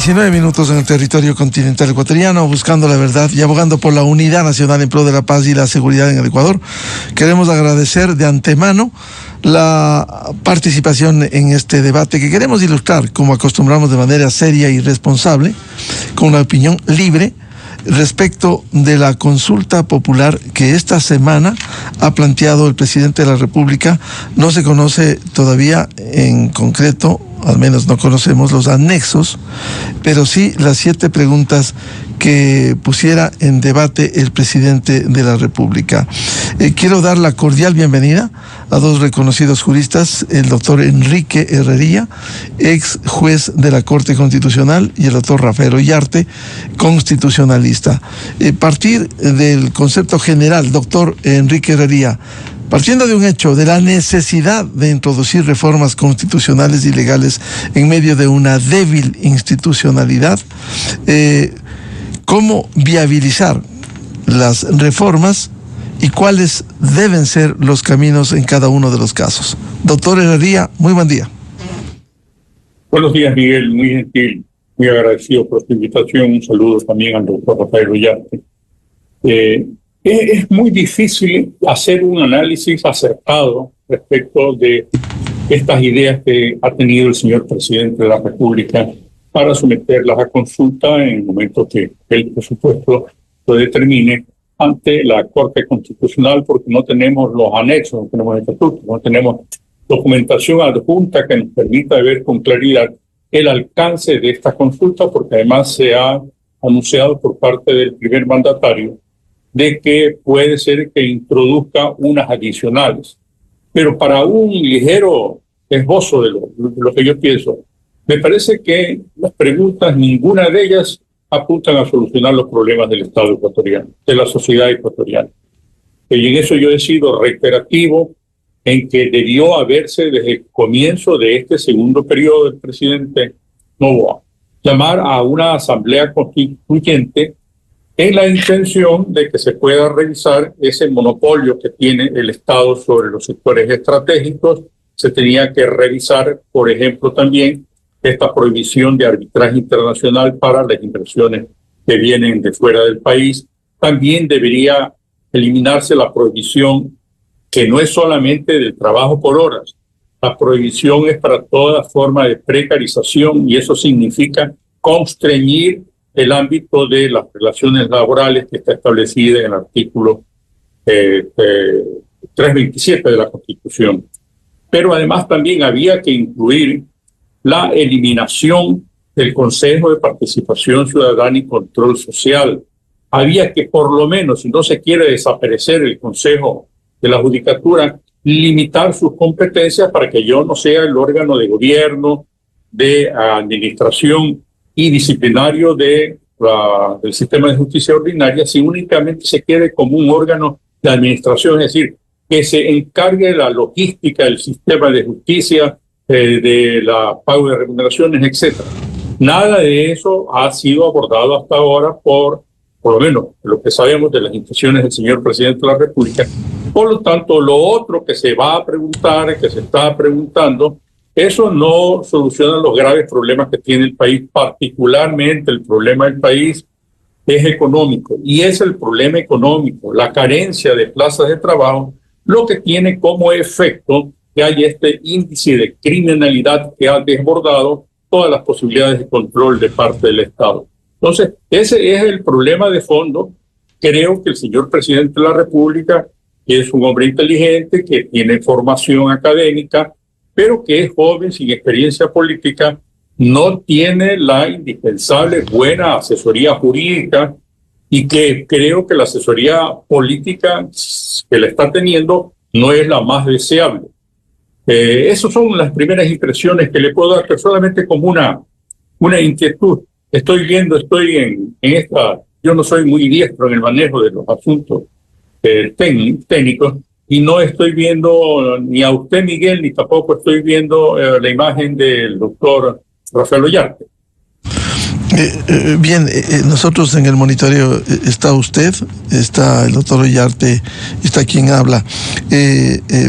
19 minutos en el territorio continental ecuatoriano, buscando la verdad y abogando por la unidad nacional en pro de la paz y la seguridad en el Ecuador. Queremos agradecer de antemano la participación en este debate que queremos ilustrar, como acostumbramos, de manera seria y responsable, con una opinión libre respecto de la consulta popular que esta semana ha planteado el presidente de la República. No se conoce todavía en concreto, al menos no conocemos los anexos, pero sí las 7 preguntas que pusiera en debate el presidente de la República. Quiero dar la cordial bienvenida a 2 reconocidos juristas, el doctor Enrique Herrería, ex juez de la Corte Constitucional, y el doctor Rafael Ollarte, constitucionalista. Partir del concepto general, doctor Enrique Herrería, partiendo de un hecho, de la necesidad de introducir reformas constitucionales y legales en medio de una débil institucionalidad, ¿cómo viabilizar las reformas y cuáles deben ser los caminos en cada uno de los casos? Doctor Herrería, muy buen día. Buenos días, Miguel, muy gentil, muy agradecido por tu invitación. Un saludo también al doctor Rafael Ollarte. Es muy difícil hacer un análisis acertado respecto de estas ideas que ha tenido el señor presidente de la República para someterlas a consulta en el momento que el presupuesto lo determine ante la Corte Constitucional, porque no tenemos los anexos, no tenemos estatutos, no tenemos documentación adjunta que nos permita ver con claridad el alcance de esta consulta, porque además se ha anunciado por parte del primer mandatario de que puede ser que introduzca unas adicionales. Pero para un ligero esbozo de lo que yo pienso, me parece que las preguntas, ninguna de ellas apuntan a solucionar los problemas del Estado ecuatoriano, de la sociedad ecuatoriana. Y en eso yo he sido reiterativo en que debió haberse desde el comienzo de este segundo periodo del presidente Noboa llamar a una asamblea constituyente en la intención de que se pueda revisar ese monopolio que tiene el Estado sobre los sectores estratégicos. Se tenía que revisar, por ejemplo, también esta prohibición de arbitraje internacional para las inversiones que vienen de fuera del país. También debería eliminarse la prohibición, que no es solamente del trabajo por horas. La prohibición es para toda forma de precarización, y eso significa constreñir el ámbito de las relaciones laborales que está establecida en el artículo 327 de la Constitución. Pero además también había que incluir la eliminación del Consejo de Participación Ciudadana y Control Social. Había que, por lo menos, si no se quiere desaparecer el Consejo de la Judicatura, limitar sus competencias para que yo no sea el órgano de gobierno, de administración y disciplinario del sistema de justicia ordinaria, si únicamente se quede como un órgano de administración, es decir, que se encargue de la logística del sistema de justicia, de la pago de remuneraciones, etc. Nada de eso ha sido abordado hasta ahora por lo menos lo que sabemos de las intenciones del señor presidente de la República. Por lo tanto, lo otro que se va a preguntar, que se está preguntando, eso no soluciona los graves problemas que tiene el país. Particularmente el problema del país es económico, y es el problema económico, la carencia de plazas de trabajo, lo que tiene como efecto que hay este índice de criminalidad que ha desbordado todas las posibilidades de control de parte del Estado. Entonces, ese es el problema de fondo. Creo que el señor presidente de la República, que es un hombre inteligente, que tiene formación académica, pero que es joven, sin experiencia política, no tiene la indispensable buena asesoría jurídica, y que creo que la asesoría política que la está teniendo no es la más deseable. Esas son las primeras impresiones que le puedo dar, pero solamente como una inquietud. Estoy en esta, yo no soy muy diestro en el manejo de los asuntos técnicos, y no estoy viendo ni a usted, Miguel, ni tampoco estoy viendo la imagen del doctor Rafael Ollarte. Bien, nosotros en el monitoreo está usted, está el doctor Ollarte, está quien habla.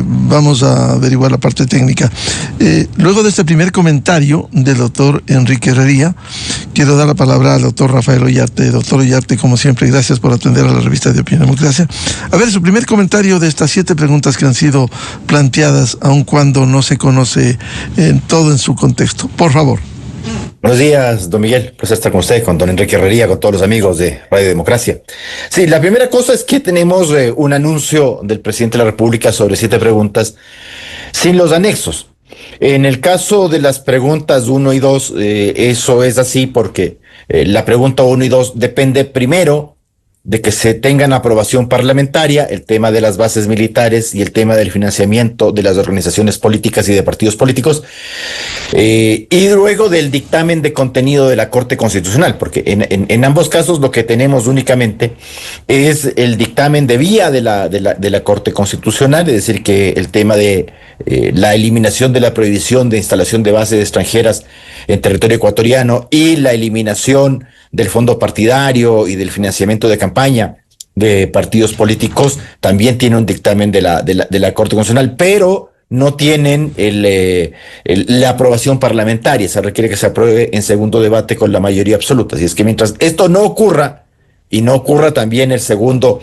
Vamos a averiguar la parte técnica. Luego de este primer comentario del doctor Enrique Herrería, quiero dar la palabra al doctor Rafael Ollarte. Doctor Ollarte, como siempre, gracias por atender a la revista de Opinión y Democracia. A ver, su primer comentario de estas 7 preguntas que han sido planteadas, aun cuando no se conoce todo en su contexto. Por favor. Buenos días, don Miguel. Placer estar con usted, con don Enrique Herrería, con todos los amigos de Radio Democracia. Sí, la primera cosa es que tenemos un anuncio del presidente de la República sobre 7 preguntas sin los anexos. En el caso de las preguntas 1 y 2, eso es así porque la pregunta 1 y 2 depende primero de que se tengan aprobación parlamentaria, el tema de las bases militares y el tema del financiamiento de las organizaciones políticas y de partidos políticos, y luego del dictamen de contenido de la Corte Constitucional, porque en ambos casos lo que tenemos únicamente es el dictamen de vía de la Corte Constitucional, es decir, que el tema de la eliminación de la prohibición de instalación de bases extranjeras en territorio ecuatoriano y la eliminación del fondo partidario y del financiamiento de campaña de partidos políticos también tiene un dictamen de la Corte Constitucional, pero no tienen la aprobación parlamentaria. Se requiere que se apruebe en segundo debate con la mayoría absoluta. Así es que mientras esto no ocurra, y no ocurra también el segundo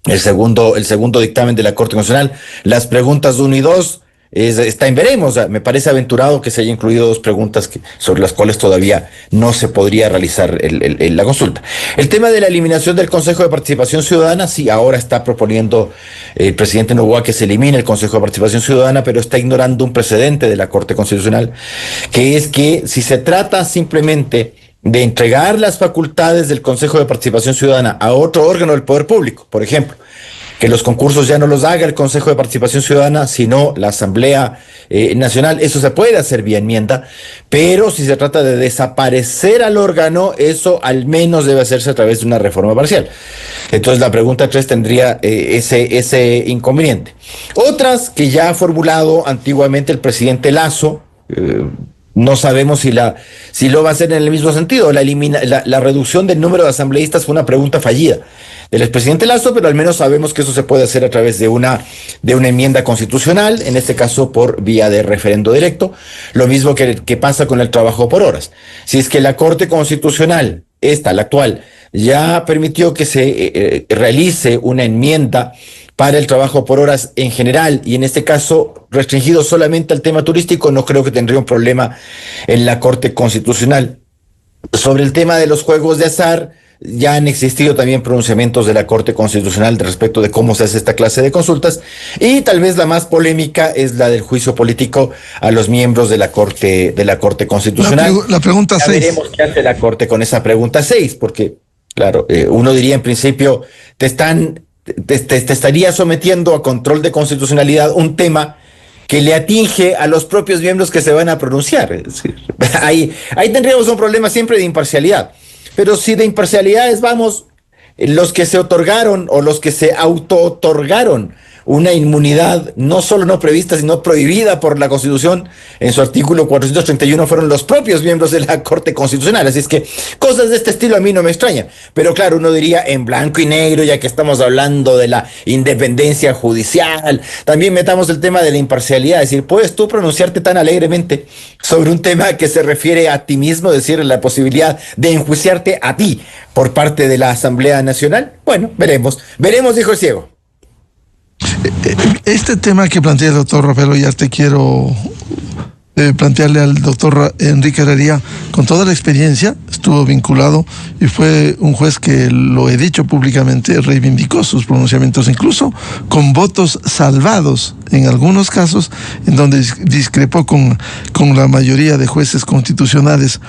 dictamen de la Corte Constitucional, las preguntas 1 y 2 está en veremos. O sea, me parece aventurado que se haya incluido 2 preguntas sobre las cuales todavía no se podría realizar la consulta. El tema de la eliminación del Consejo de Participación Ciudadana, sí, ahora está proponiendo el presidente Noboa que se elimine el Consejo de Participación Ciudadana, pero está ignorando un precedente de la Corte Constitucional, que es que si se trata simplemente de entregar las facultades del Consejo de Participación Ciudadana a otro órgano del poder público, por ejemplo, que los concursos ya no los haga el Consejo de Participación Ciudadana, sino la Asamblea Nacional, eso se puede hacer vía enmienda, pero si se trata de desaparecer al órgano, eso al menos debe hacerse a través de una reforma parcial. Entonces la pregunta 3 tendría ese inconveniente. Otras que ya ha formulado antiguamente el presidente Lasso, no sabemos si lo va a hacer en el mismo sentido. La reducción del número de asambleístas fue una pregunta fallida del expresidente Lasso, pero al menos sabemos que eso se puede hacer a través de una enmienda constitucional, en este caso por vía de referendo directo. Lo mismo que pasa con el trabajo por horas. Si es que la Corte Constitucional, la actual, ya permitió que se realice una enmienda para el trabajo por horas en general, y en este caso restringido solamente al tema turístico, no creo que tendría un problema en la Corte Constitucional. Sobre el tema de los juegos de azar, ya han existido también pronunciamientos de la Corte Constitucional respecto de cómo se hace esta clase de consultas, y tal vez la más polémica es la del juicio político a los miembros de la Corte Constitucional. La pregunta 6. Ya veremos qué hace la Corte con esa pregunta 6, porque, claro, uno diría en principio, te estaría sometiendo a control de constitucionalidad un tema que le atinge a los propios miembros que se van a pronunciar. Es decir, ahí tendríamos un problema siempre de imparcialidad. Pero si de imparcialidades vamos, los que se otorgaron o los que se auto-otorgaron una inmunidad no solo no prevista, sino prohibida por la Constitución en su artículo 431 fueron los propios miembros de la Corte Constitucional. Así es que cosas de este estilo a mí no me extrañan. Pero claro, uno diría en blanco y negro, ya que estamos hablando de la independencia judicial, también metamos el tema de la imparcialidad. Es decir, ¿puedes tú pronunciarte tan alegremente sobre un tema que se refiere a ti mismo, es decir, la posibilidad de enjuiciarte a ti por parte de la Asamblea Nacional? Bueno, veremos, dijo el ciego. Este tema que plantea el doctor Rafael Ollarte quiero plantearle al doctor Enrique Herrería. Con toda la experiencia estuvo vinculado y fue un juez que, lo he dicho públicamente, reivindicó sus pronunciamientos, incluso con votos salvados en algunos casos en donde discrepó con la mayoría de jueces constitucionales.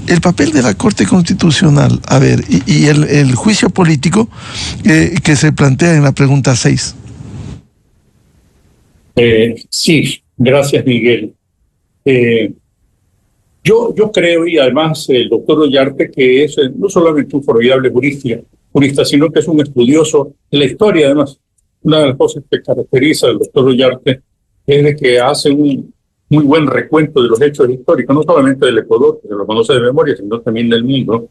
El papel de la Corte Constitucional, a ver, y el juicio político que se plantea en la pregunta 6. Sí, gracias, Miguel. Yo creo, y además el doctor Ollarte, que es no solamente un formidable jurista, sino que es un estudioso de la historia. Además, una de las cosas que caracteriza al doctor Ollarte es de que hace un muy buen recuento de los hechos históricos, no solamente del Ecuador, que se lo conoce de memoria, sino también del mundo.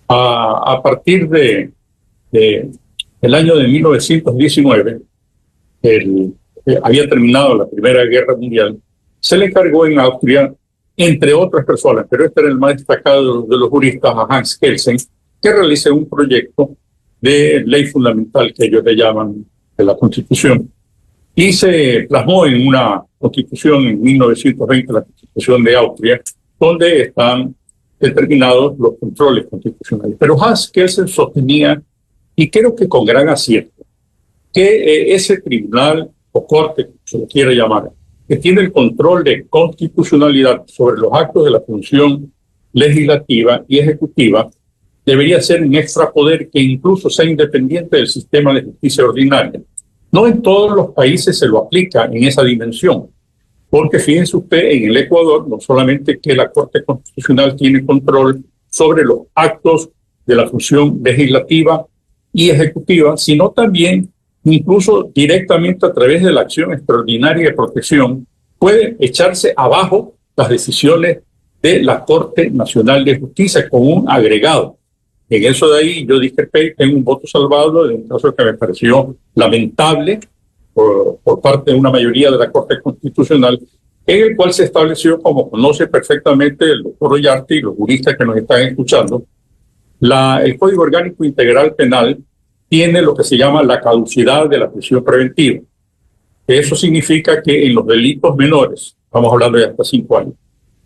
A partir del año de 1919, había terminado la Primera Guerra Mundial, se le encargó en Austria entre otras personas, pero este era el más destacado de los juristas, a Hans Kelsen, que realice un proyecto de ley fundamental que ellos le llaman de la Constitución. Y se plasmó en una Constitución en 1920, la Constitución de Austria, donde están determinados los controles constitucionales. Pero Hans Kelsen sostenía, y creo que con gran acierto, que ese tribunal o corte, como se lo quiera llamar, que tiene el control de constitucionalidad sobre los actos de la función legislativa y ejecutiva, debería ser un extrapoder que incluso sea independiente del sistema de justicia ordinaria. No en todos los países se lo aplica en esa dimensión, porque fíjense usted, en el Ecuador, no solamente que la Corte Constitucional tiene control sobre los actos de la función legislativa y ejecutiva, sino también, incluso directamente a través de la acción extraordinaria de protección, puede echarse abajo las decisiones de la Corte Nacional de Justicia con un agregado. En eso de ahí yo discrepé, tengo un voto salvado en un caso que me pareció lamentable por parte de una mayoría de la Corte Constitucional, en el cual se estableció, como conoce perfectamente el doctor Ollarte y los juristas que nos están escuchando, el Código Orgánico Integral Penal tiene lo que se llama la caducidad de la prisión preventiva. Eso significa que en los delitos menores, estamos hablando de hasta 5 años,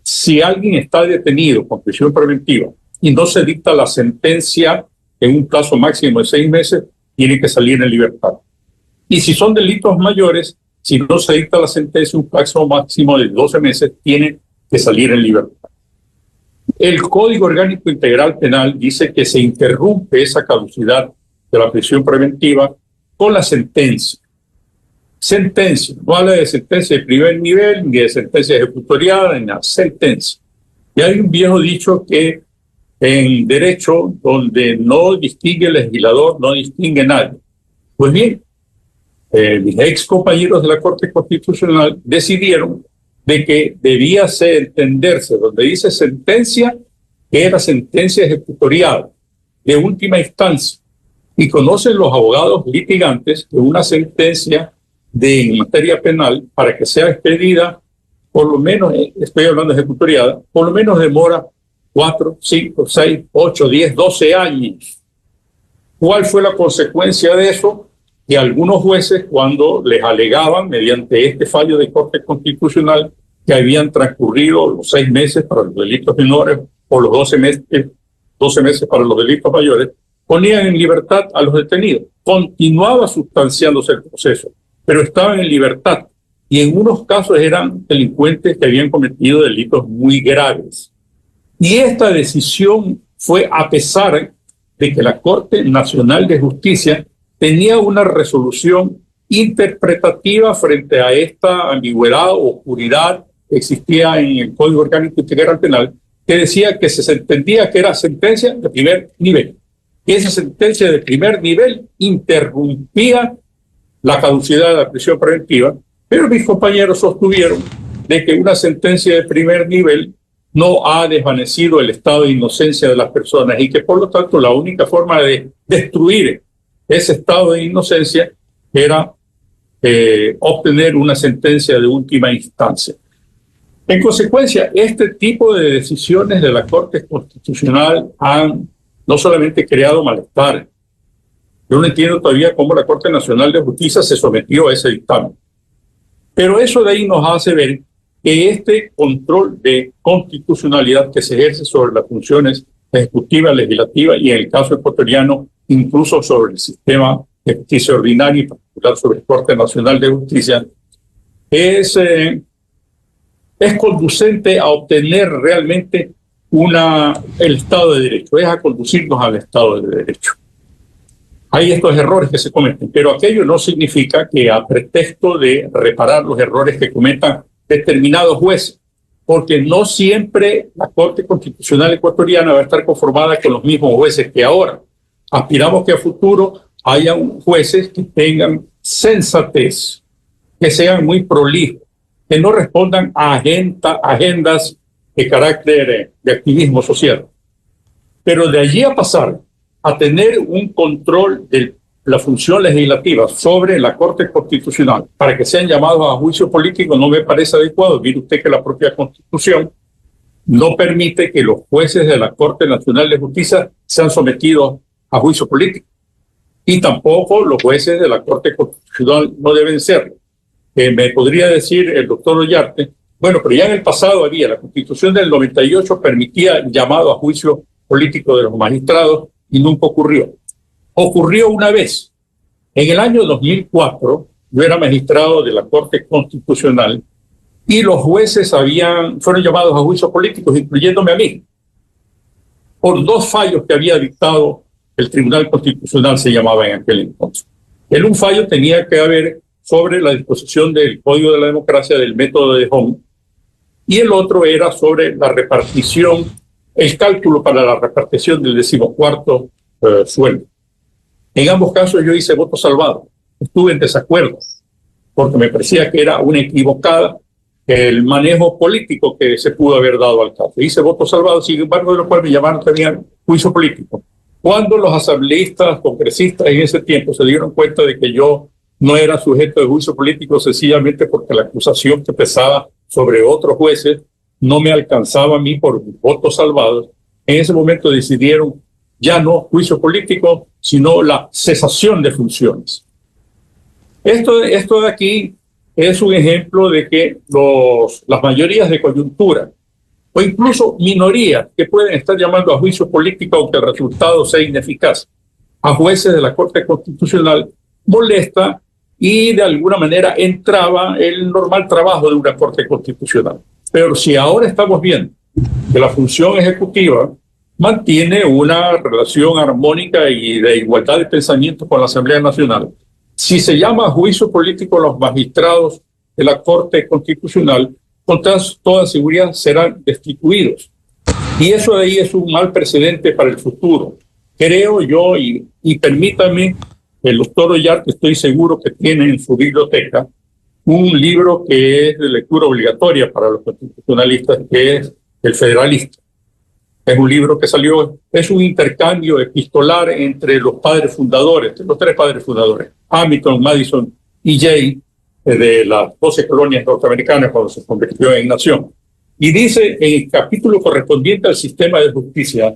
si alguien está detenido con prisión preventiva y no se dicta la sentencia en un plazo máximo de 6 meses, tiene que salir en libertad. Y si son delitos mayores, si no se dicta la sentencia en un plazo máximo de 12 meses, tiene que salir en libertad. El Código Orgánico Integral Penal dice que se interrumpe esa caducidad de la prisión preventiva con la sentencia. Sentencia, no habla de sentencia de primer nivel, ni de sentencia ejecutorial, ni de sentencia. Y hay un viejo dicho que en derecho, donde no distingue el legislador, no distingue nadie. Pues bien, mis ex compañeros de la Corte Constitucional decidieron de que debía entenderse, donde dice sentencia, que era sentencia ejecutorial de última instancia. Y conocen los abogados litigantes que una sentencia en materia penal, para que sea expedida, por lo menos, estoy hablando de ejecutoriada, por lo menos demora 4, 5, 6, 8, 10, 12 años. ¿Cuál fue la consecuencia de eso? Que algunos jueces, cuando les alegaban mediante este fallo de Corte Constitucional que habían transcurrido los 6 meses para los delitos menores o los 12 meses para los delitos mayores, ponían en libertad a los detenidos. Continuaba sustanciándose el proceso, pero estaban en libertad. Y en unos casos eran delincuentes que habían cometido delitos muy graves. Y esta decisión fue a pesar de que la Corte Nacional de Justicia tenía una resolución interpretativa frente a esta ambigüedad o oscuridad que existía en el Código Orgánico Integral Penal, que decía que se entendía que era sentencia de primer nivel. Que esa sentencia de primer nivel interrumpía la caducidad de la prisión preventiva, pero mis compañeros sostuvieron de que una sentencia de primer nivel no ha desvanecido el estado de inocencia de las personas y que por lo tanto la única forma de destruir ese estado de inocencia era obtener una sentencia de última instancia. En consecuencia, este tipo de decisiones de la Corte Constitucional han no solamente creado malestar. Yo no entiendo todavía cómo la Corte Nacional de Justicia se sometió a ese dictamen. Pero eso de ahí nos hace ver que este control de constitucionalidad que se ejerce sobre las funciones ejecutivas, legislativas y en el caso ecuatoriano, incluso sobre el sistema de justicia ordinaria y en particular sobre el Corte Nacional de Justicia, es conducente a obtener realmente el Estado de Derecho, es a conducirnos al Estado de Derecho. Hay estos errores que se cometen, pero aquello no significa que a pretexto de reparar los errores que cometan determinados jueces, porque no siempre la Corte Constitucional ecuatoriana va a estar conformada con los mismos jueces que ahora. Aspiramos que a futuro haya jueces que tengan sensatez, que sean muy prolijos, que no respondan a agendas de carácter de activismo social. Pero de allí a pasar a tener un control de la función legislativa sobre la Corte Constitucional para que sean llamados a juicio político no me parece adecuado. Mire usted que la propia Constitución no permite que los jueces de la Corte Nacional de Justicia sean sometidos a juicio político. Y tampoco los jueces de la Corte Constitucional no deben serlo. Me podría decir el doctor Ollarte, bueno, pero ya en el pasado la Constitución del 98 permitía llamado a juicio político de los magistrados y nunca ocurrió. Ocurrió una vez. En el año 2004, yo era magistrado de la Corte Constitucional y los jueces fueron llamados a juicios políticos, incluyéndome a mí, por 2 fallos que había dictado el Tribunal Constitucional, se llamaba en aquel entonces. Un fallo tenía que ver sobre la disposición del Código de la Democracia del método de Hong, y el otro era sobre la repartición, el cálculo para la repartición del 14º sueldo. En ambos casos yo hice voto salvado, estuve en desacuerdo, porque me parecía que era una equivocada el manejo político que se pudo haber dado al caso. Hice voto salvado, sin embargo, de lo cual me llamaron también juicio político. Cuando los asambleístas, congresistas en ese tiempo se dieron cuenta de que yo no era sujeto de juicio político, sencillamente porque la acusación que pesaba sobre otros jueces no me alcanzaba a mí por votos salvados, en ese momento decidieron ya no juicio político, sino la cesación de funciones. Esto de aquí es un ejemplo de que las mayorías de coyuntura o incluso minorías que pueden estar llamando a juicio político aunque el resultado sea ineficaz, a jueces de la Corte Constitucional molesta y de alguna manera entraba el normal trabajo de una Corte Constitucional. Pero si ahora estamos viendo que la función ejecutiva mantiene una relación armónica y de igualdad de pensamiento con la Asamblea Nacional, si se llama a juicio político a los magistrados de la Corte Constitucional, con toda seguridad serán destituidos. Y eso de ahí es un mal precedente para el futuro. Creo yo, y permítame, el doctor Ollarte estoy seguro que tiene en su biblioteca un libro que es de lectura obligatoria para los constitucionalistas, que es El Federalista. Es un libro que salió, es un intercambio epistolar entre los padres fundadores, los 3 padres fundadores, Hamilton, Madison y Jay, de las 12 colonias norteamericanas cuando se convirtió en nación. Y dice en el capítulo correspondiente al sistema de justicia,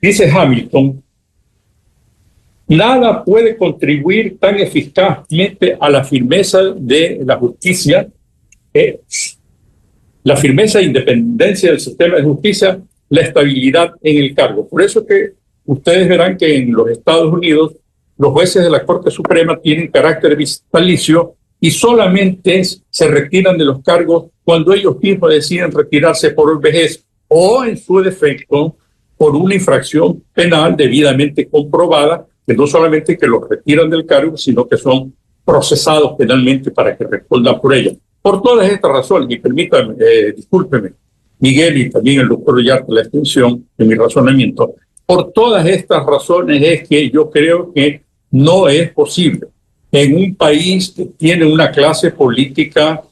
dice Hamilton, nada puede contribuir tan eficazmente a la firmeza de la justicia, la firmeza e independencia del sistema de justicia, la estabilidad en el cargo. Por eso que ustedes verán que en los Estados Unidos los jueces de la Corte Suprema tienen carácter vitalicio y solamente se retiran de los cargos cuando ellos mismos deciden retirarse por vejez o, en su defecto, por una infracción penal debidamente comprobada, que no solamente que los retiran del cargo, sino que son procesados penalmente para que respondan por ella. Por todas estas razones, y permítanme, discúlpeme, Miguel y también el doctor Ollarte, la extensión de mi razonamiento, por todas estas razones es que yo creo que no es posible en un país que tiene una clase política,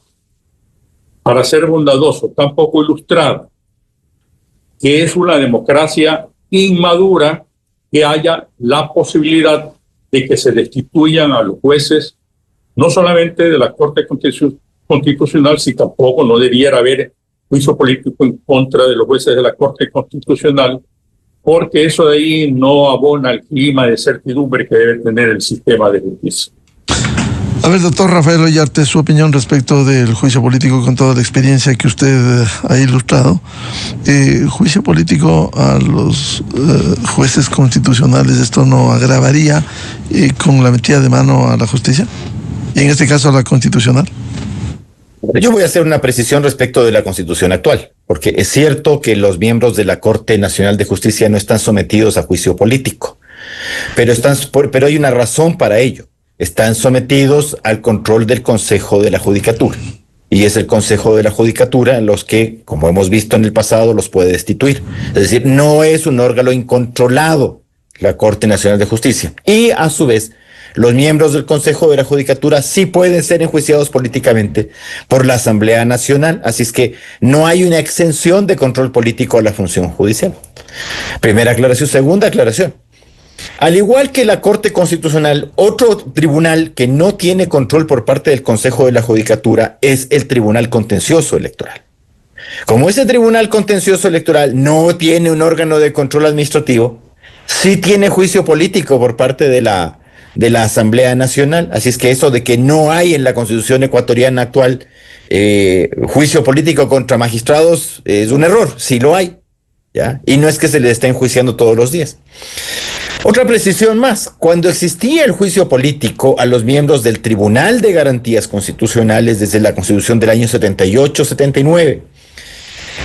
para ser bondadoso, tan poco ilustrada, que es una democracia inmadura, que haya la posibilidad de que se destituyan a los jueces, no solamente de la Corte Constitucional, si tampoco no debiera haber juicio político en contra de los jueces de la Corte Constitucional, porque eso de ahí no abona el clima de certidumbre que debe tener el sistema de justicia. A ver, doctor Rafael Ollarte, su opinión respecto del juicio político con toda la experiencia que usted ha ilustrado. ¿Juicio político a los jueces constitucionales, esto no agravaría con la metida de mano a la justicia? Y en este caso a la constitucional. Yo voy a hacer una precisión respecto de la Constitución actual, porque es cierto que los miembros de la Corte Nacional de Justicia no están sometidos a juicio político, pero hay una razón para ello. Están sometidos al control del Consejo de la Judicatura, y es el Consejo de la Judicatura los que, como hemos visto en el pasado, los puede destituir. Es decir, no es un órgano incontrolado la Corte Nacional de Justicia, y a su vez los miembros del Consejo de la Judicatura sí pueden ser enjuiciados políticamente por la Asamblea Nacional, así es que no hay una exención de control político a la función judicial. Primera aclaración. Segunda aclaración. Al igual que la Corte Constitucional, otro tribunal que no tiene control por parte del Consejo de la Judicatura es el Tribunal Contencioso Electoral. Como ese Tribunal Contencioso Electoral no tiene un órgano de control administrativo, sí tiene juicio político por parte de la Asamblea Nacional. Así es que eso de que no hay en la Constitución ecuatoriana actual juicio político contra magistrados es un error, sí lo hay, ¿ya? Y no es que se les esté enjuiciando todos los días. Otra precisión más: cuando existía el juicio político a los miembros del Tribunal de Garantías Constitucionales desde la Constitución del año 78-79,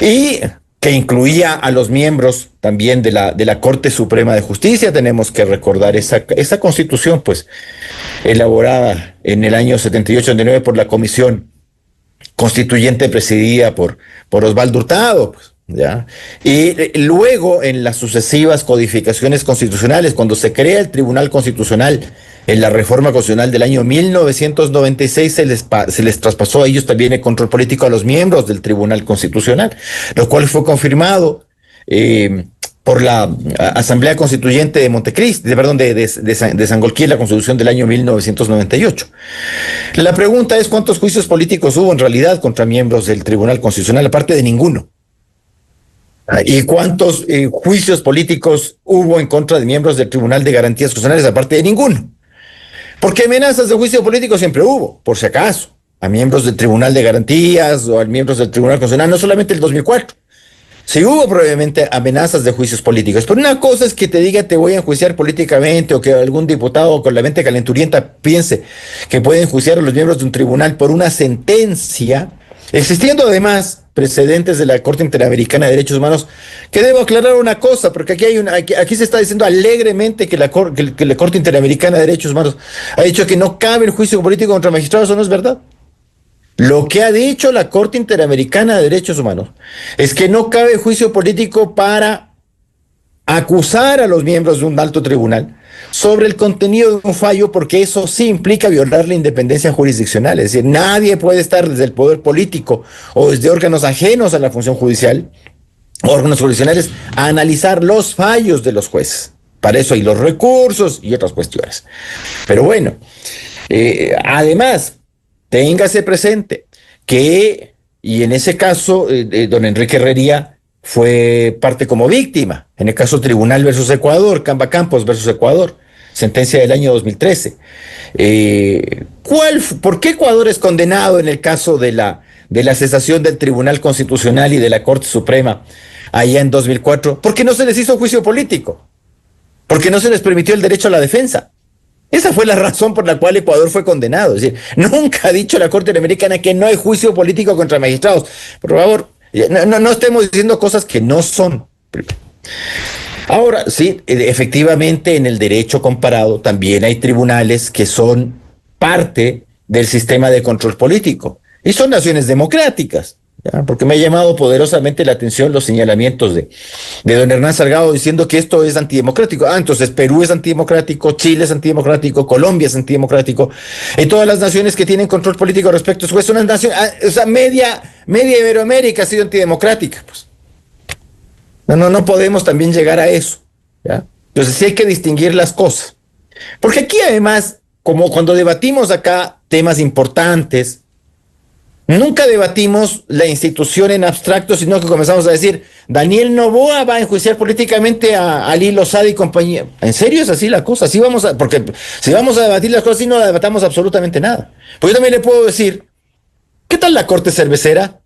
y que incluía a los miembros también de la Corte Suprema de Justicia, tenemos que recordar esa Constitución, pues, elaborada en el año 78-79 por la Comisión Constituyente presidida por Osvaldo Hurtado, pues, ¿ya? Y luego, en las sucesivas codificaciones constitucionales, cuando se crea el Tribunal Constitucional en la reforma constitucional del año 1996, se les traspasó a ellos también el control político a los miembros del Tribunal Constitucional, lo cual fue confirmado por la Asamblea Constituyente de Montecristi, de Sangolquí, en la Constitución del año 1998. La pregunta es: ¿cuántos juicios políticos hubo en realidad contra miembros del Tribunal Constitucional? Aparte de ninguno. ¿Y cuántos juicios políticos hubo en contra de miembros del Tribunal de Garantías Constitucionales? Aparte de ninguno. Porque amenazas de juicio político siempre hubo, por si acaso, a miembros del Tribunal de Garantías o a miembros del Tribunal Constitucional, no solamente el 2004. Sí hubo probablemente amenazas de juicios políticos, pero una cosa es que te diga te voy a enjuiciar políticamente, o que algún diputado con la mente calenturienta piense que puede enjuiciar a los miembros de un tribunal por una sentencia, existiendo además precedentes de la Corte Interamericana de Derechos Humanos, que debo aclarar una cosa, porque aquí se está diciendo alegremente que la Corte Interamericana de Derechos Humanos ha dicho que no cabe el juicio político contra magistrados. Eso no es verdad. Lo que ha dicho la Corte Interamericana de Derechos Humanos es que no cabe juicio político para acusar a los miembros de un alto tribunal sobre el contenido de un fallo, porque eso sí implica violar la independencia jurisdiccional. Es decir, nadie puede estar desde el poder político o desde órganos ajenos a la función judicial, órganos jurisdiccionales, a analizar los fallos de los jueces. Para eso hay los recursos y otras cuestiones. Pero bueno, además, téngase presente que, y en ese caso, don Enrique Herrería fue parte como víctima, en el caso Tribunal versus Ecuador, Camba Campos versus Ecuador, sentencia del año 2013. ¿Por qué Ecuador es condenado en el caso de la cesación del Tribunal Constitucional y de la Corte Suprema allá en 2004? Porque no se les hizo juicio político, porque no se les permitió el derecho a la defensa. Esa fue la razón por la cual Ecuador fue condenado. Es decir, nunca ha dicho la Corte Interamericana que no hay juicio político contra magistrados. Por favor, no estemos diciendo cosas que no son. Ahora, sí, efectivamente, en el derecho comparado también hay tribunales que son parte del sistema de control político y son naciones democráticas, ¿ya? Porque me ha llamado poderosamente la atención los señalamientos de don Hernán Salgado diciendo que esto es antidemocrático. Entonces Perú es antidemocrático, Chile es antidemocrático, Colombia es antidemocrático, y todas las naciones que tienen control político respecto a eso son unas naciones, o sea, media Iberoamérica ha sido antidemocrática, pues. No podemos también llegar a eso, ¿ya? Entonces sí hay que distinguir las cosas. Porque aquí además, como cuando debatimos acá temas importantes, nunca debatimos la institución en abstracto, sino que comenzamos a decir, Daniel Noboa va a enjuiciar políticamente a Ali Lozada y compañía. ¿En serio es así la cosa? Porque si vamos a debatir las cosas, sí no debatamos absolutamente nada. Pues yo también le puedo decir, ¿qué tal la Corte Cervecera?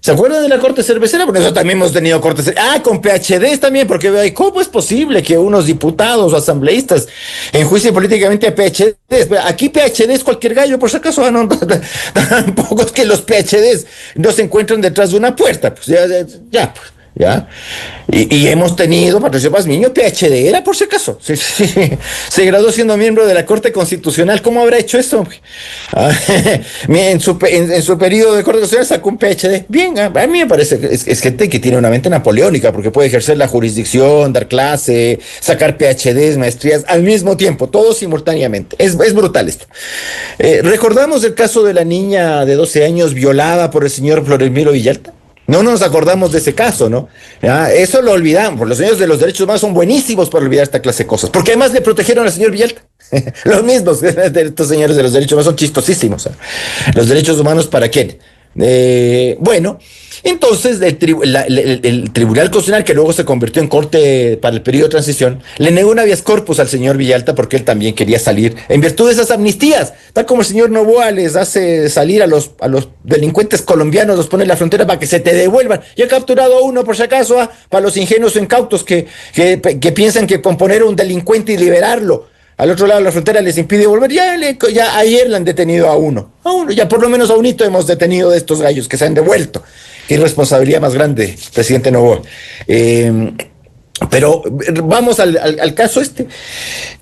¿Se acuerdan de la Corte Cervecera? Porque nosotros también hemos tenido Corte Cervecera. Con PhDs también, porque ¿cómo es posible que unos diputados o asambleístas enjuicien políticamente a PhDs? Aquí PhDs cualquier gallo, por si acaso. Tampoco es que los PhDs no se encuentran detrás de una puerta. Pues ya. Y hemos tenido, Patricio Pazmiño, PhD, era por si acaso. Sí. Se graduó siendo miembro de la Corte Constitucional. ¿Cómo habrá hecho eso? En su periodo de Corte Constitucional sacó un PhD. Bien, a mí me parece que es gente que tiene una mente napoleónica, porque puede ejercer la jurisdicción, dar clase, sacar PhDs, maestrías, al mismo tiempo, todo simultáneamente. Es brutal esto. Recordamos el caso de la niña de 12 años violada por el señor Florimiro Villalta. No nos acordamos de ese caso, ¿no? Eso lo olvidamos. Los señores de los derechos humanos son buenísimos para olvidar esta clase de cosas, porque además le protegieron al señor Villalta. Los mismos de estos señores de los derechos humanos son chistosísimos. Los derechos humanos, ¿para quién? Bueno, entonces el Tribunal Constitucional, que luego se convirtió en corte para el periodo de transición, le negó un habeas corpus al señor Villalta porque él también quería salir en virtud de esas amnistías, tal como el señor Noboa les hace salir a los delincuentes colombianos, los pone en la frontera para que se te devuelvan. Yo he capturado a uno por si acaso, para los ingenuos o incautos que piensan que con poner a un delincuente y liberarlo al otro lado de la frontera les impide volver. Ya ayer le han detenido a uno, ya por lo menos a un hito hemos detenido de estos gallos que se han devuelto. Qué irresponsabilidad más grande, presidente Noboa. Pero vamos al caso este.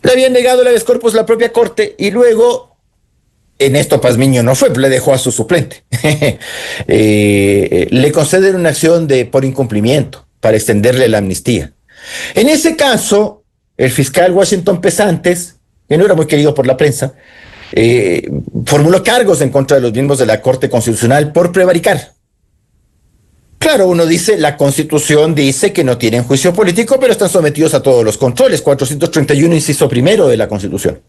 Le habían negado el habeas corpus la propia corte y luego, en esto Pazmiño no fue, le dejó a su suplente. Le conceden una acción por incumplimiento para extenderle la amnistía. En ese caso, el fiscal Washington Pesantes, que no era muy querido por la prensa, formuló cargos en contra de los miembros de la Corte Constitucional por prevaricar. Claro, uno dice, la Constitución dice que no tienen juicio político, pero están sometidos a todos los controles, 431 inciso primero de la Constitución.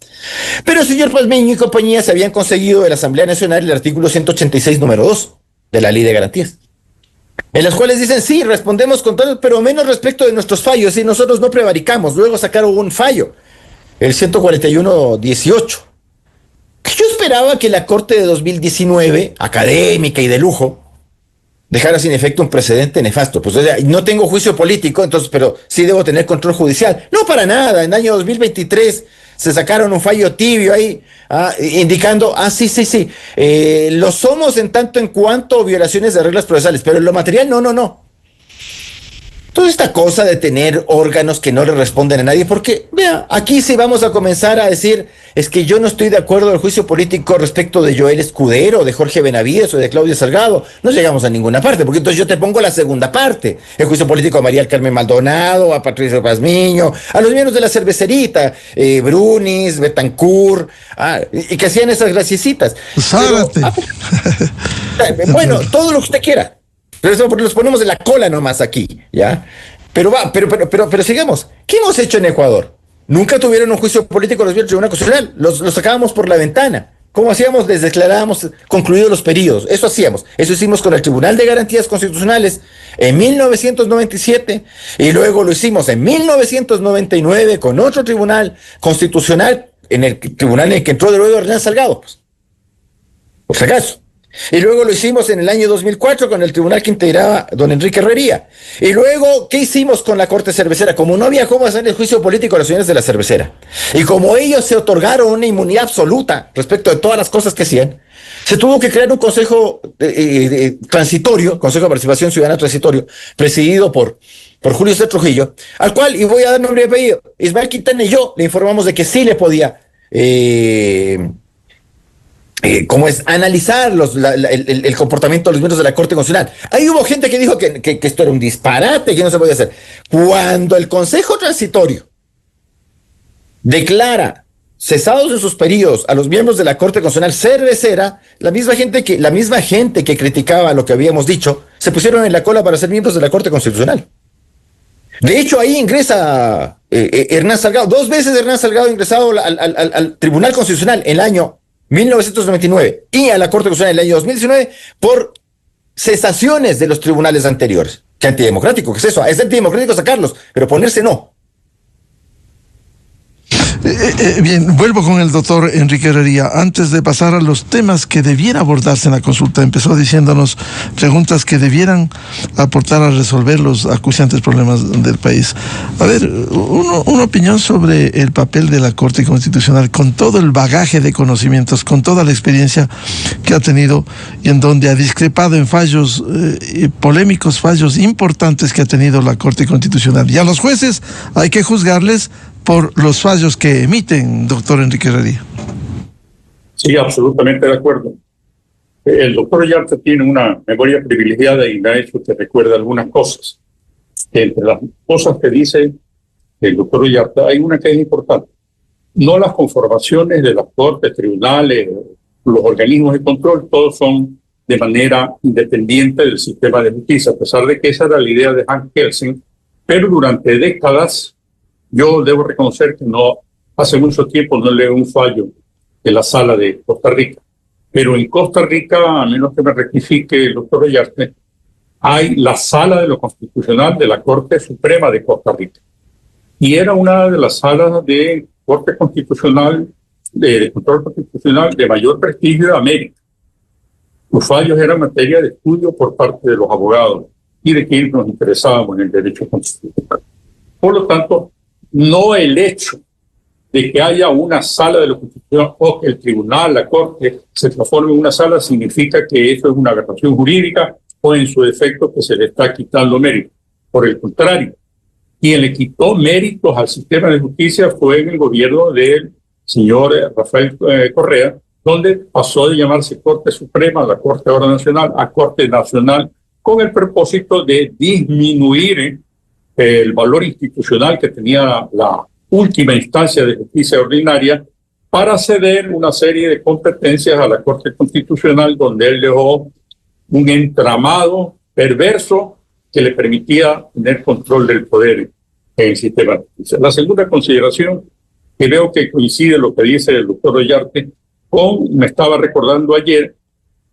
Pero el señor Pazmiño y compañía se habían conseguido de la Asamblea Nacional el artículo 186, número 2 de la Ley de Garantías, en las cuales dicen, sí, respondemos con todo, pero menos respecto de nuestros fallos, y nosotros no prevaricamos. Luego sacaron un fallo, el 141-18. Yo esperaba que la Corte de 2019, académica y de lujo, dejara sin efecto un precedente nefasto. Pues, o sea, no tengo juicio político, entonces, pero sí debo tener control judicial. No, para nada. En el año 2023 se sacaron un fallo tibio ahí, indicando, sí, lo somos en tanto en cuanto violaciones de reglas procesales, pero en lo material, no. Toda esta cosa de tener órganos que no le responden a nadie, porque, vea, aquí sí vamos a comenzar a decir, es que yo no estoy de acuerdo al juicio político respecto de Joel Escudero, de Jorge Benavides o de Claudia Salgado, no llegamos a ninguna parte, porque entonces yo te pongo la segunda parte, el juicio político a María del Carmen Maldonado, a Patricio Pazmiño, a los miembros de la cervecerita, Brunis, Betancourt, y que hacían esas graciecitas. Bueno, todo lo que usted quiera. Pero eso los ponemos en la cola nomás aquí, ¿ya? Pero sigamos. ¿Qué hemos hecho en Ecuador? Nunca tuvieron un juicio político los miembros del Tribunal Constitucional. Los sacábamos por la ventana. ¿Cómo hacíamos? Les declarábamos concluidos los periodos. Eso hacíamos. Eso hicimos con el Tribunal de Garantías Constitucionales en 1997 y luego lo hicimos en 1999 con otro tribunal constitucional, en el tribunal en el que entró de nuevo Hernán Salgado, pues, por si acaso. Y luego lo hicimos en el año 2004 con el tribunal que integraba don Enrique Herrería. Y luego, ¿qué hicimos con la Corte Cervecera? Como no había cómo hacer el juicio político a los señores de la cervecera, y como ellos se otorgaron una inmunidad absoluta respecto de todas las cosas que hacían, se tuvo que crear un consejo transitorio, Consejo de Participación Ciudadana Transitorio, presidido por Julio C. Trujillo, al cual, y voy a dar nombre y apellido, Ismael Quintana y yo le informamos de que sí le podía analizar el comportamiento de los miembros de la Corte Constitucional. Ahí hubo gente que dijo que esto era un disparate, que no se podía hacer. Cuando el Consejo Transitorio declara cesados en sus periodos a los miembros de la Corte Constitucional cervecera, la misma gente que criticaba lo que habíamos dicho, se pusieron en la cola para ser miembros de la Corte Constitucional. De hecho, ahí ingresa Hernán Salgado. 2 veces Hernán Salgado ha ingresado al Tribunal Constitucional en el año 1999 y a la Corte Constitucional en el año 2019 por cesaciones de los tribunales anteriores. Qué antidemocrático, ¿qué es eso? Es antidemocrático sacarlos, pero ponerse no. Bien, vuelvo con el doctor Enrique Herrería. Antes de pasar a los temas que debiera abordarse en la consulta, empezó diciéndonos preguntas que debieran aportar a resolver los acuciantes problemas del país. A ver, una opinión sobre el papel de la Corte Constitucional, con todo el bagaje de conocimientos, con toda la experiencia que ha tenido y en donde ha discrepado en fallos polémicos, fallos importantes que ha tenido la Corte Constitucional. Y a los jueces hay que juzgarles por los fallos que emiten, doctor Enrique Herrería. Sí, absolutamente de acuerdo. El doctor Villalta tiene una memoria privilegiada y me ha hecho que recuerde algunas cosas. Entre las cosas que dice el doctor Villalta hay una que es importante. No las conformaciones de las cortes, tribunales, los organismos de control, todos son de manera independiente del sistema de justicia, a pesar de que esa era la idea de Hans Kelsen, pero durante décadas yo debo reconocer que hace mucho tiempo no leo un fallo de la Sala de Costa Rica. pero en Costa Rica, a menos que me rectifique el doctor Ollarte, hay la Sala de lo Constitucional de la Corte Suprema de Costa Rica. Y era una de las salas de Corte Constitucional, de control constitucional de mayor prestigio de América. Sus fallos eran materia de estudio por parte de los abogados y de quienes nos interesábamos en el derecho constitucional. Por lo tanto, no el hecho de que haya una sala de lo constitucional o que el tribunal, la corte, se transforme en una sala significa que eso es una aberración jurídica o en su defecto que se le está quitando mérito. Por el contrario, quien le quitó méritos al sistema de justicia fue en el gobierno del señor Rafael Correa, donde pasó de llamarse Corte Suprema, la Corte ahora Nacional, a Corte Nacional, con el propósito de disminuir el valor institucional que tenía la última instancia de justicia ordinaria para ceder una serie de competencias a la Corte Constitucional, donde él dejó un entramado perverso que le permitía tener control del poder en el sistema de justicia. La segunda consideración, que veo que coincide lo que dice el doctor Ollarte, me estaba recordando ayer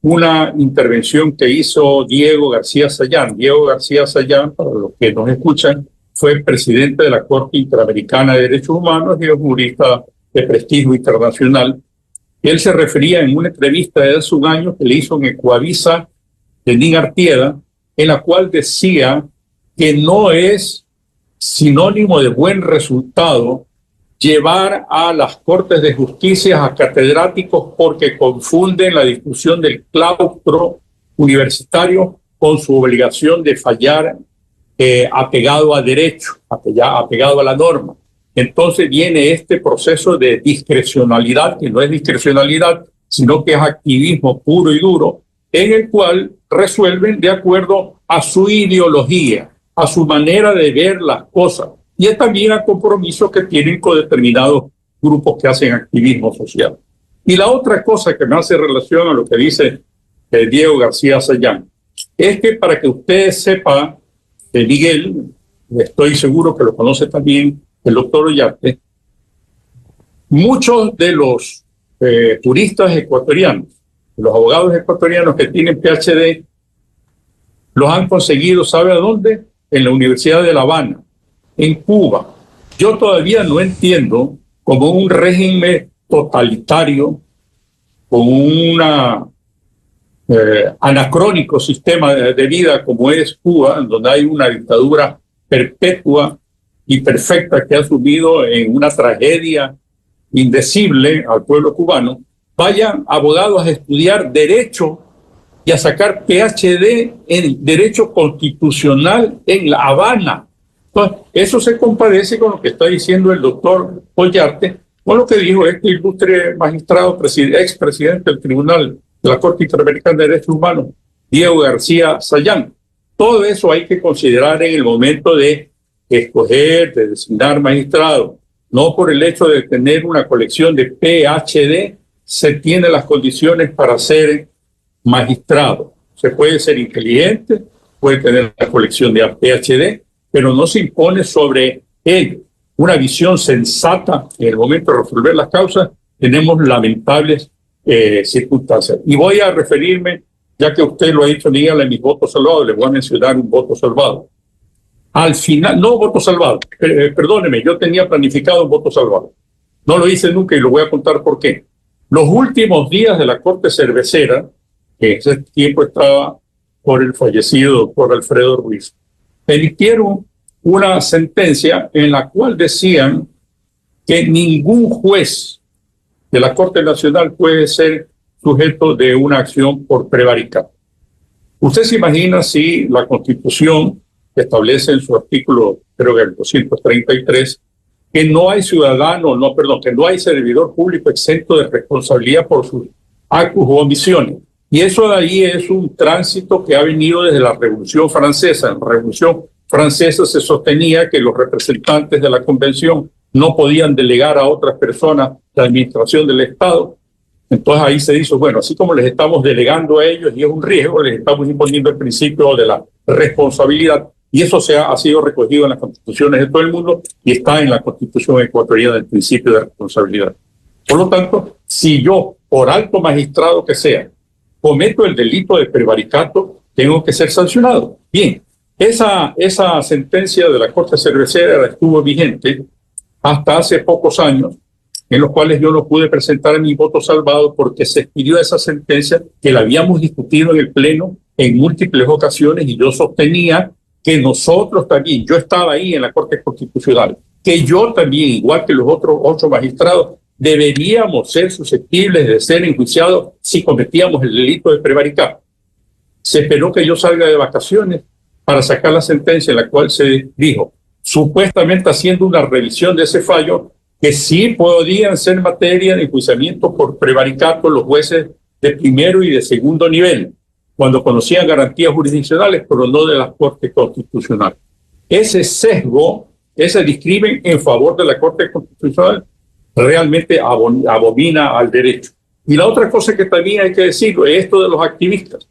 una intervención que hizo Diego García Sayán. Diego García Sayán, para los que nos escuchan, fue presidente de la Corte Interamericana de Derechos Humanos y es un jurista de prestigio internacional. Él se refería en una entrevista de hace un año que le hizo en Ecuavisa Lenín Artieda, en la cual decía que no es sinónimo de buen resultado llevar a las Cortes de Justicia a catedráticos porque confunden la discusión del claustro universitario con su obligación de fallar apegado a derecho, apegado a la norma. Entonces viene este proceso de discrecionalidad, que no es discrecionalidad, sino que es activismo puro y duro, en el cual resuelven de acuerdo a su ideología, a su manera de ver las cosas, y es también a compromiso que tienen con determinados grupos que hacen activismo social. Y la otra cosa que me hace relación a lo que dice Diego García Sayán, es que para que ustedes sepan, Miguel, estoy seguro que lo conoce también el doctor Ollarte, muchos de los juristas ecuatorianos, los abogados ecuatorianos que tienen PhD, los han conseguido, ¿sabe a dónde? En la Universidad de La Habana, en Cuba. Yo todavía no entiendo cómo un régimen totalitario, con un anacrónico sistema de vida como es Cuba, donde hay una dictadura perpetua y perfecta que ha sumido en una tragedia indecible al pueblo cubano, vayan abogados a estudiar derecho y a sacar PhD en Derecho Constitucional en La Habana. Entonces, eso se compadece con lo que está diciendo el doctor Ollarte, con lo que dijo este ilustre magistrado, expresidente del Tribunal de la Corte Interamericana de Derechos Humanos, Diego García Sayán. Todo eso hay que considerar en el momento de escoger, de designar magistrados. No por el hecho de tener una colección de PhD se tiene las condiciones para ser magistrado. Se puede ser inteligente, puede tener la colección de PhD, pero no se impone sobre él una visión sensata en el momento de resolver las causas. Tenemos lamentables circunstancias. Y voy a referirme, ya que usted lo ha dicho, Miguel, en mis votos salvados, le voy a mencionar un voto salvado. Al final, no voto salvado, perdóneme, yo tenía planificado un voto salvado. No lo hice nunca y lo voy a contar por qué. Los últimos días de la Corte Cervecera, que en ese tiempo estaba por el fallecido doctor Alfredo Ruiz, emitieron una sentencia en la cual decían que ningún juez de la Corte Nacional puede ser sujeto de una acción por prevaricato. Usted se imagina si la Constitución establece en su artículo, creo que el 233, que no hay ciudadano, que no hay servidor público exento de responsabilidad por sus actos u omisiones. Y eso de ahí es un tránsito que ha venido desde la Revolución Francesa. En la Revolución Francesa se sostenía que los representantes de la Convención no podían delegar a otras personas la administración del Estado. Entonces ahí se dice, bueno, así como les estamos delegando a ellos y es un riesgo, les estamos imponiendo el principio de la responsabilidad. Y eso ha sido recogido en las constituciones de todo el mundo y está en la Constitución ecuatoriana del principio de responsabilidad. Por lo tanto, si yo por alto magistrado que sea, cometo el delito de prevaricato, tengo que ser sancionado. Bien, esa sentencia de la Corte Cervecera estuvo vigente hasta hace pocos años, en los cuales yo no pude presentar mi voto salvado porque se expidió esa sentencia que la habíamos discutido en el Pleno en múltiples ocasiones, y yo sostenía que nosotros también, yo estaba ahí en la Corte Constitucional, que yo también, igual que los otros 8 magistrados, deberíamos ser susceptibles de ser enjuiciados si cometíamos el delito de prevaricato. Se esperó que yo salga de vacaciones para sacar la sentencia en la cual se dijo, supuestamente haciendo una revisión de ese fallo, que sí podían ser materia de enjuiciamiento por prevaricato los jueces de primero y de segundo nivel, cuando conocían garantías jurisdiccionales, pero no de la Corte Constitucional. Ese sesgo, ese discrimen en favor de la Corte Constitucional, realmente abomina al derecho. Y la otra cosa que también hay que decirlo es esto de los activistas.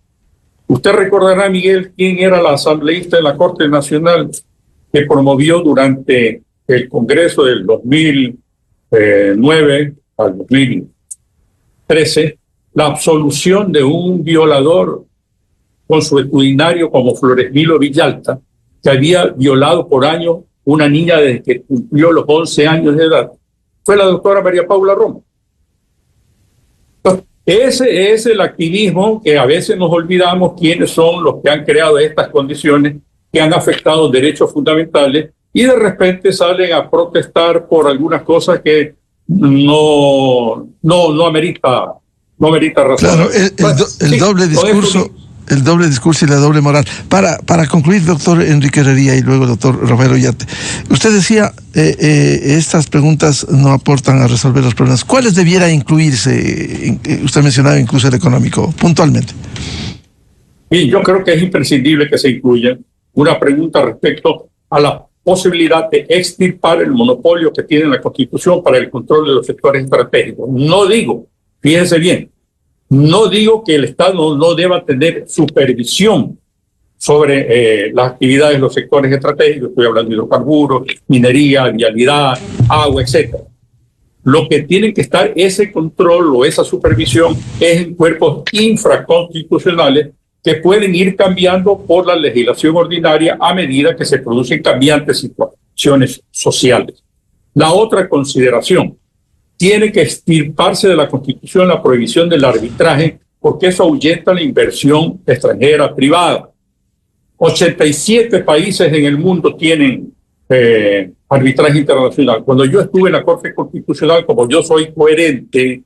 Usted recordará, Miguel, quién era la asambleísta de la Corte Nacional que promovió durante el Congreso del 2009 al 2013 la absolución de un violador consuetudinario como Floresmilo Villalta, que había violado por años una niña desde que cumplió los 11 años de edad. Fue la doctora María Paula Romo. Ese es el activismo que a veces nos olvidamos quiénes son los que han creado estas condiciones que han afectado derechos fundamentales, y de repente salen a protestar por algunas cosas que no amerita razón. Claro, el doble discurso. El doble discurso y la doble moral. Para concluir, doctor Enrique Herrería y luego doctor Romero Yate, usted decía, estas preguntas no aportan a resolver los problemas. ¿Cuáles debiera incluirse? Usted mencionaba incluso el económico, puntualmente. Bien, yo creo que es imprescindible que se incluya una pregunta respecto a la posibilidad de extirpar el monopolio que tiene la Constitución para el control de los sectores estratégicos. No digo, fíjense bien, no digo que el Estado no deba tener supervisión sobre las actividades de los sectores estratégicos. Estoy hablando de hidrocarburos, minería, vialidad, agua, etc. Lo que tiene que estar ese control o esa supervisión es en cuerpos infraconstitucionales que pueden ir cambiando por la legislación ordinaria a medida que se producen cambiantes situaciones sociales. La otra consideración: tiene que extirparse de la Constitución la prohibición del arbitraje, porque eso ahuyenta la inversión extranjera privada. 87 países en el mundo tienen arbitraje internacional. Cuando yo estuve en la Corte Constitucional, como yo soy coherente,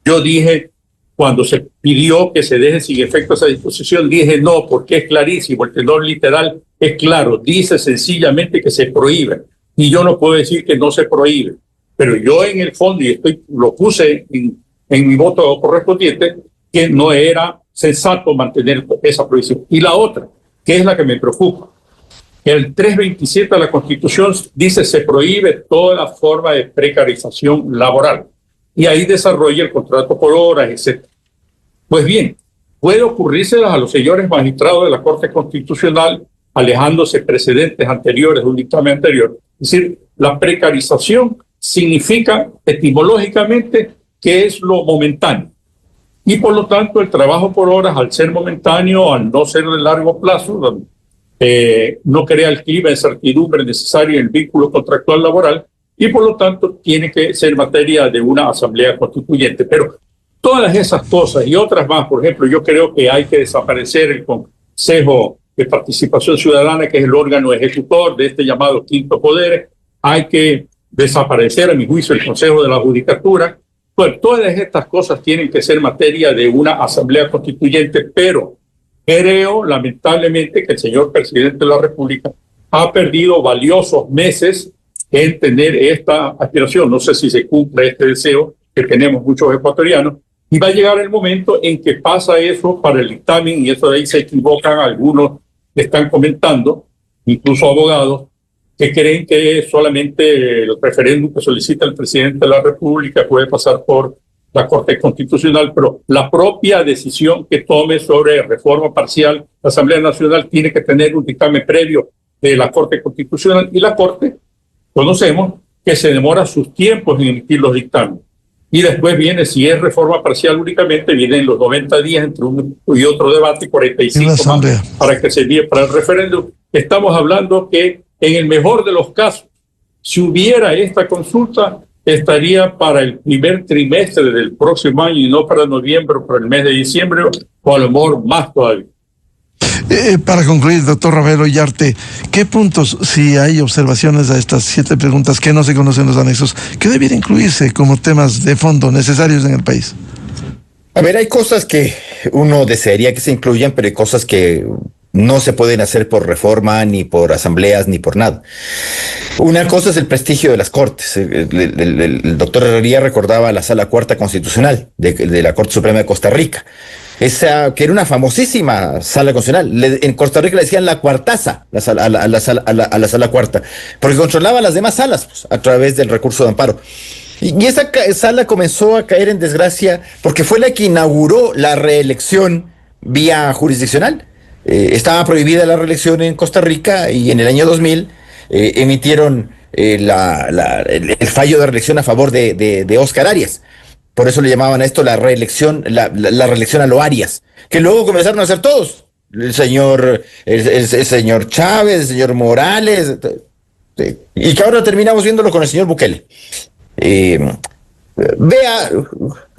yo dije, cuando se pidió que se deje sin efecto esa disposición, dije no, porque es clarísimo, el tenor literal es claro, dice sencillamente que se prohíbe, y yo no puedo decir que no se prohíbe. Pero yo en el fondo, y lo puse en mi voto correspondiente, que no era sensato mantener esa prohibición. Y la otra, que es la que me preocupa, el 327 de la Constitución dice se prohíbe toda forma de precarización laboral. Y ahí desarrolla el contrato por horas, etc. Pues bien, puede ocurrírselas a los señores magistrados de la Corte Constitucional, alejándose precedentes anteriores de un dictamen anterior. Es decir, la precarización significa etimológicamente que es lo momentáneo. Y por lo tanto el trabajo por horas, al ser momentáneo, al no ser de largo plazo, no crea el clima de certidumbre necesario en el vínculo contractual laboral, y por lo tanto tiene que ser materia de una asamblea constituyente. Pero todas esas cosas y otras más, por ejemplo, yo creo que hay que desaparecer el Consejo de Participación Ciudadana, que es el órgano ejecutor de este llamado quinto poder. Hay que desaparecer, a mi juicio, el Consejo de la Judicatura. Pues todas estas cosas tienen que ser materia de una asamblea constituyente, pero creo, lamentablemente, que el señor presidente de la República ha perdido valiosos meses en tener esta aspiración. No sé si se cumple este deseo que tenemos muchos ecuatorianos, y va a llegar el momento en que pasa eso para el dictamen, y eso de ahí se equivocan algunos que están comentando, incluso abogados, que creen que solamente el referéndum que solicita el presidente de la República puede pasar por la Corte Constitucional, pero la propia decisión que tome sobre reforma parcial, la Asamblea Nacional tiene que tener un dictamen previo de la Corte Constitucional, y la Corte, conocemos que se demora sus tiempos en emitir los dictámenes. y después viene, si es reforma parcial únicamente, vienen los 90 días entre uno y otro debate, 45 más para que se envíe para el referéndum. Estamos hablando que en el mejor de los casos, si hubiera esta consulta, estaría para el primer trimestre del próximo año y no para noviembre o para el mes de diciembre, o a lo mejor más todavía. Para concluir, doctor Ravelo Llarte, ¿qué puntos, si hay observaciones a estas 7 preguntas que no se conocen los anexos, que debiera incluirse como temas de fondo necesarios en el país? A ver, hay cosas que uno desearía que se incluyan, pero hay cosas que no se pueden hacer por reforma, ni por asambleas, ni por nada. Una cosa es el prestigio de las Cortes. El doctor Herrería recordaba la Sala Cuarta Constitucional de la Corte Suprema de Costa Rica. Esa que era una famosísima sala constitucional. En Costa Rica le decían la cuartaza, a la sala cuarta, porque controlaba las demás salas, pues, a través del recurso de amparo. Y esa sala comenzó a caer en desgracia porque fue la que inauguró la reelección vía jurisdiccional. Estaba prohibida la reelección en Costa Rica y en el año 2000 emitieron el fallo de reelección a favor de Oscar Arias. Por eso le llamaban a esto la reelección, la reelección a lo Arias, que luego comenzaron a hacer todos. El señor Chávez, el señor Morales, y que ahora terminamos viéndolo con el señor Bukele. Vea,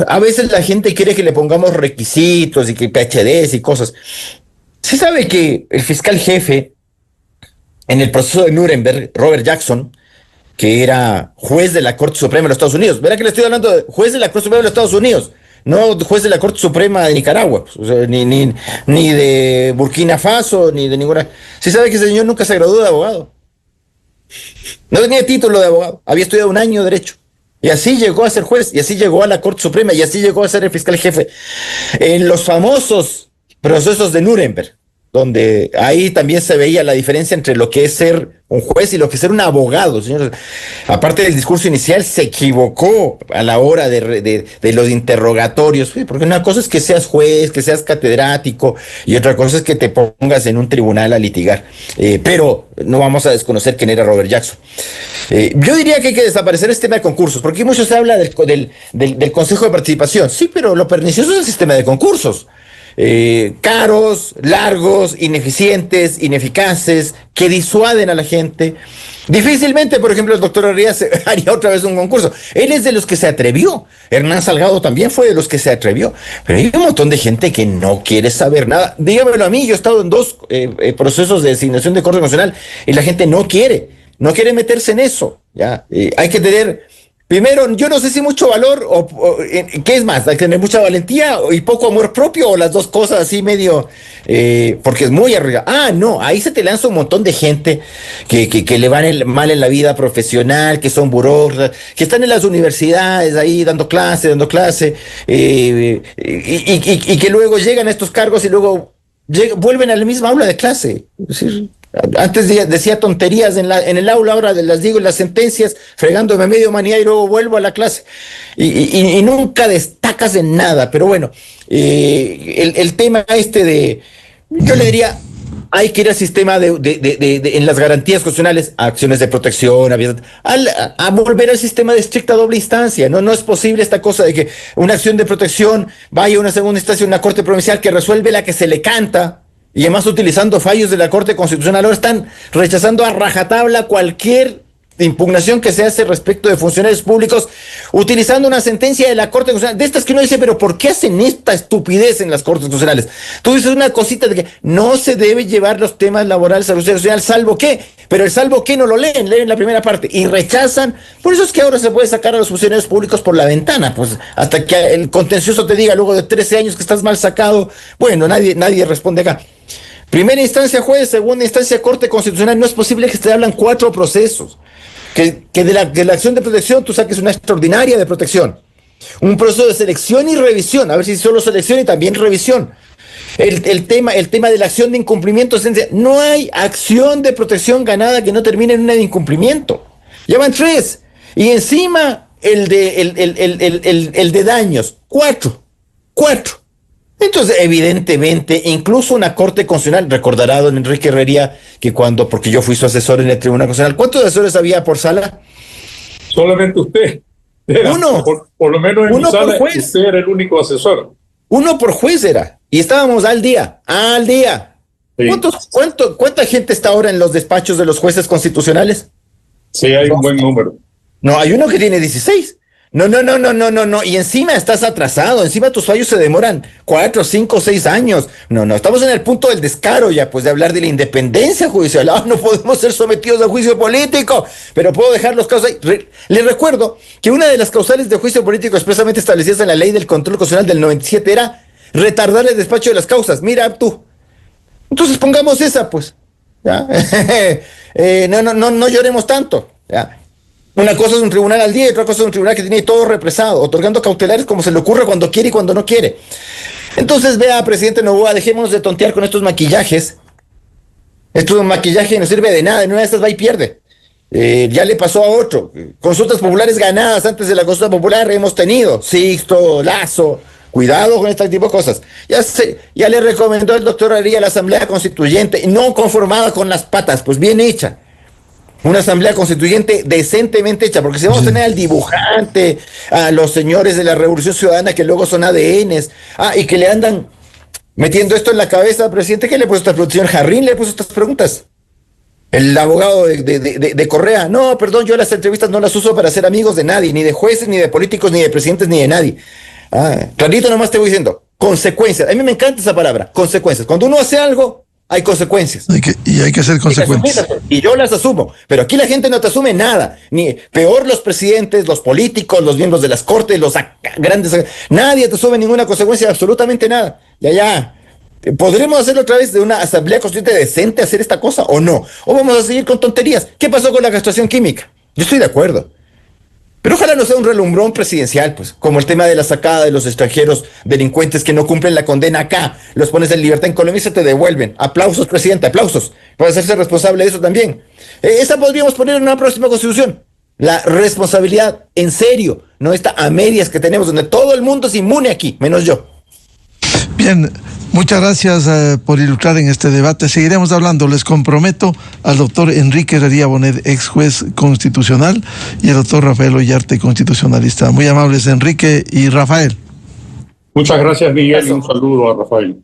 a veces la gente quiere que le pongamos requisitos y que PhDs y cosas. Se sabe que el fiscal jefe en el proceso de Nuremberg, Robert Jackson, que era juez de la Corte Suprema de los Estados Unidos. Verá que le estoy hablando de juez de la Corte Suprema de los Estados Unidos, no juez de la Corte Suprema de Nicaragua, o sea, ni de Burkina Faso, ni de ninguna. Se sabe que ese señor nunca se graduó de abogado. No tenía título de abogado, había estudiado 1 año de Derecho. Y así llegó a ser juez, y así llegó a la Corte Suprema, y así llegó a ser el fiscal jefe. En los famosos procesos de Nuremberg, donde ahí también se veía la diferencia entre lo que es ser un juez y lo que es ser un abogado, señores. Aparte del discurso inicial, se equivocó a la hora de los interrogatorios, porque una cosa es que seas juez, que seas catedrático, y otra cosa es que te pongas en un tribunal a litigar. Pero no vamos a desconocer quién era Robert Jackson. Yo diría que hay que desaparecer este tema de concursos, porque mucho se habla del Consejo de Participación. Sí, pero lo pernicioso es el sistema de concursos. Caros, largos, ineficientes, ineficaces, que disuaden a la gente. Difícilmente, por ejemplo, el doctor Arias haría otra vez un concurso. Él es de los que se atrevió. Hernán Salgado también fue de los que se atrevió. Pero hay un montón de gente que no quiere saber nada. Dígamelo a mí, yo he estado en 2 procesos de designación de Corte Constitucional y la gente no quiere meterse en eso. ¿Ya? Hay que tener... Primero, yo no sé si mucho valor ¿qué es más? Hay que tener mucha valentía y poco amor propio, o las dos cosas así medio, porque es muy arriesgado. No, ahí se te lanza un montón de gente que le van mal en la vida profesional, que son burócratas, que están en las universidades ahí dando clase, y que luego llegan a estos cargos y luego vuelven a la misma aula de clase. Es decir, antes decía tonterías en el aula, ahora las digo en las sentencias, fregándome media humanidad y luego vuelvo a la clase. Y nunca destacas en nada. Pero bueno, el tema yo le diría, hay que ir al sistema en las garantías constitucionales, acciones de protección, a volver al sistema de estricta doble instancia. No es posible esta cosa de que una acción de protección vaya a una segunda instancia, una corte provincial que resuelve la que se le canta. Y además utilizando fallos de la Corte Constitucional, ahora están rechazando a rajatabla cualquier impugnación que se hace respecto de funcionarios públicos, utilizando una sentencia de la Corte Constitucional, de estas que uno dice, pero ¿por qué hacen esta estupidez en las Cortes Constitucionales? Tú dices una cosita de que no se debe llevar los temas laborales a la justicia social, salvo que, pero el salvo que no lo leen la primera parte y rechazan. Por eso es que ahora se puede sacar a los funcionarios públicos por la ventana, pues hasta que el contencioso te diga luego de 13 años que estás mal sacado. Bueno, nadie responde acá. Primera instancia juez, segunda instancia Corte Constitucional. No es posible que te hablan 4 procesos. Que de la acción de protección tú saques una extraordinaria de protección. Un proceso de selección y revisión. A ver si solo selección y también revisión. El tema de la acción de incumplimiento. No hay acción de protección ganada que no termine en una de incumplimiento. Ya van 3. Y encima el de daños. 4. Entonces, evidentemente, incluso una Corte Constitucional, recordará don Enrique Herrería que porque yo fui su asesor en el Tribunal Constitucional, ¿cuántos asesores había por sala? Solamente usted. Uno. Por lo menos en Uno mi por sala, juez. usted era el único asesor. Uno por juez era. Y estábamos al día. Sí. ¿Cuánta gente está ahora en los despachos de los jueces constitucionales? Sí, hay un buen número. No, hay uno que tiene 16. No. Y encima estás atrasado. Encima tus fallos se demoran 4, 5, 6 años. No. Estamos en el punto del descaro ya, pues, de hablar de la independencia judicial. No podemos ser sometidos a juicio político. Pero puedo dejar los casos ahí. Les recuerdo que una de las causales de juicio político expresamente establecidas en la ley del control constitucional del 97 era retardar el despacho de las causas. Mira tú. Entonces pongamos esa, pues. ¿Ya? No lloremos tanto. ¿Ya? Una cosa es un tribunal al día y otra cosa es un tribunal que tiene todo represado, otorgando cautelares como se le ocurre cuando quiere y cuando no quiere. Entonces, vea, presidente Noboa, dejémonos de tontear con estos maquillajes. Esto es un maquillaje que no sirve de nada, en una de estas va y pierde. Ya le pasó a otro. Consultas populares ganadas antes de la consulta popular hemos tenido. Sixto, Lazo. Cuidado con este tipo de cosas. Ya le recomendó el doctor Aría la Asamblea Constituyente, no conformada con las patas, pues bien hecha. Una asamblea constituyente decentemente hecha, porque si vamos a tener al dibujante, a los señores de la Revolución Ciudadana que luego son ADNs, y que le andan metiendo esto en la cabeza al presidente, ¿qué le puso estas preguntas? Señor Jarrín le puso estas preguntas. El abogado de Correa, no, perdón, yo las entrevistas no las uso para ser amigos de nadie, ni de jueces, ni de políticos, ni de presidentes, ni de nadie. Clarito nomás te voy diciendo, consecuencias. A mí me encanta esa palabra, consecuencias. Cuando uno hace algo, hay consecuencias. Hay que ser consecuentes. Y yo las asumo, pero aquí la gente no te asume nada. Ni peor los presidentes, los políticos, los miembros de las cortes, los grandes. Nadie te asume ninguna consecuencia, absolutamente nada. Ya. ¿Podremos hacerlo otra vez de una asamblea constituyente decente hacer esta cosa o no? ¿O vamos a seguir con tonterías? ¿Qué pasó con la castración química? Yo estoy de acuerdo. Pero ojalá no sea un relumbrón presidencial, pues, como el tema de la sacada de los extranjeros delincuentes que no cumplen la condena acá, los pones en libertad en Colombia y se te devuelven. Aplausos, presidente, aplausos. Para hacerse responsable de eso también. Esa podríamos poner en una próxima constitución. La responsabilidad en serio, no esta a medias que tenemos, donde todo el mundo es inmune aquí, menos yo. Bien. Muchas gracias por ilustrar en este debate. Seguiremos hablando. Les comprometo al doctor Enrique Herrería Bonet, ex juez constitucional, y al doctor Rafael Ollarte, constitucionalista. Muy amables, Enrique y Rafael. Muchas gracias, Miguel, y un saludo a Rafael.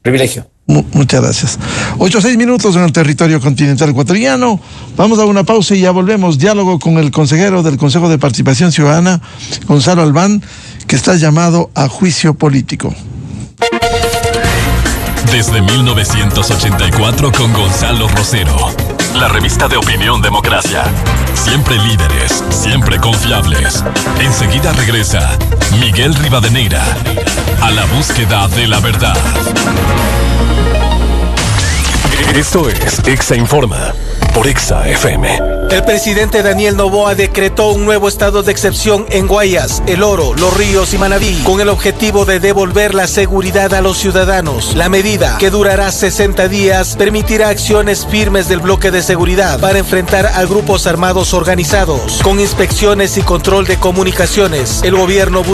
Privilegio. Muchas gracias. 8-6 minutos en el territorio continental ecuatoriano. Vamos a una pausa y ya volvemos. Diálogo con el consejero del Consejo de Participación Ciudadana, Gonzalo Albán, que está llamado a juicio político. Desde 1984 con Gonzalo Rosero. La revista de opinión Democracia. Siempre líderes, siempre confiables. Enseguida regresa Miguel Rivadeneira a la búsqueda de la verdad. Esto es Exa Informa por Exa FM. El presidente Daniel Noboa decretó un nuevo estado de excepción en Guayas, El Oro, Los Ríos y Manabí, con el objetivo de devolver la seguridad a los ciudadanos. La medida, que durará 60 días, permitirá acciones firmes del bloque de seguridad para enfrentar a grupos armados organizados. Con inspecciones y control de comunicaciones, el gobierno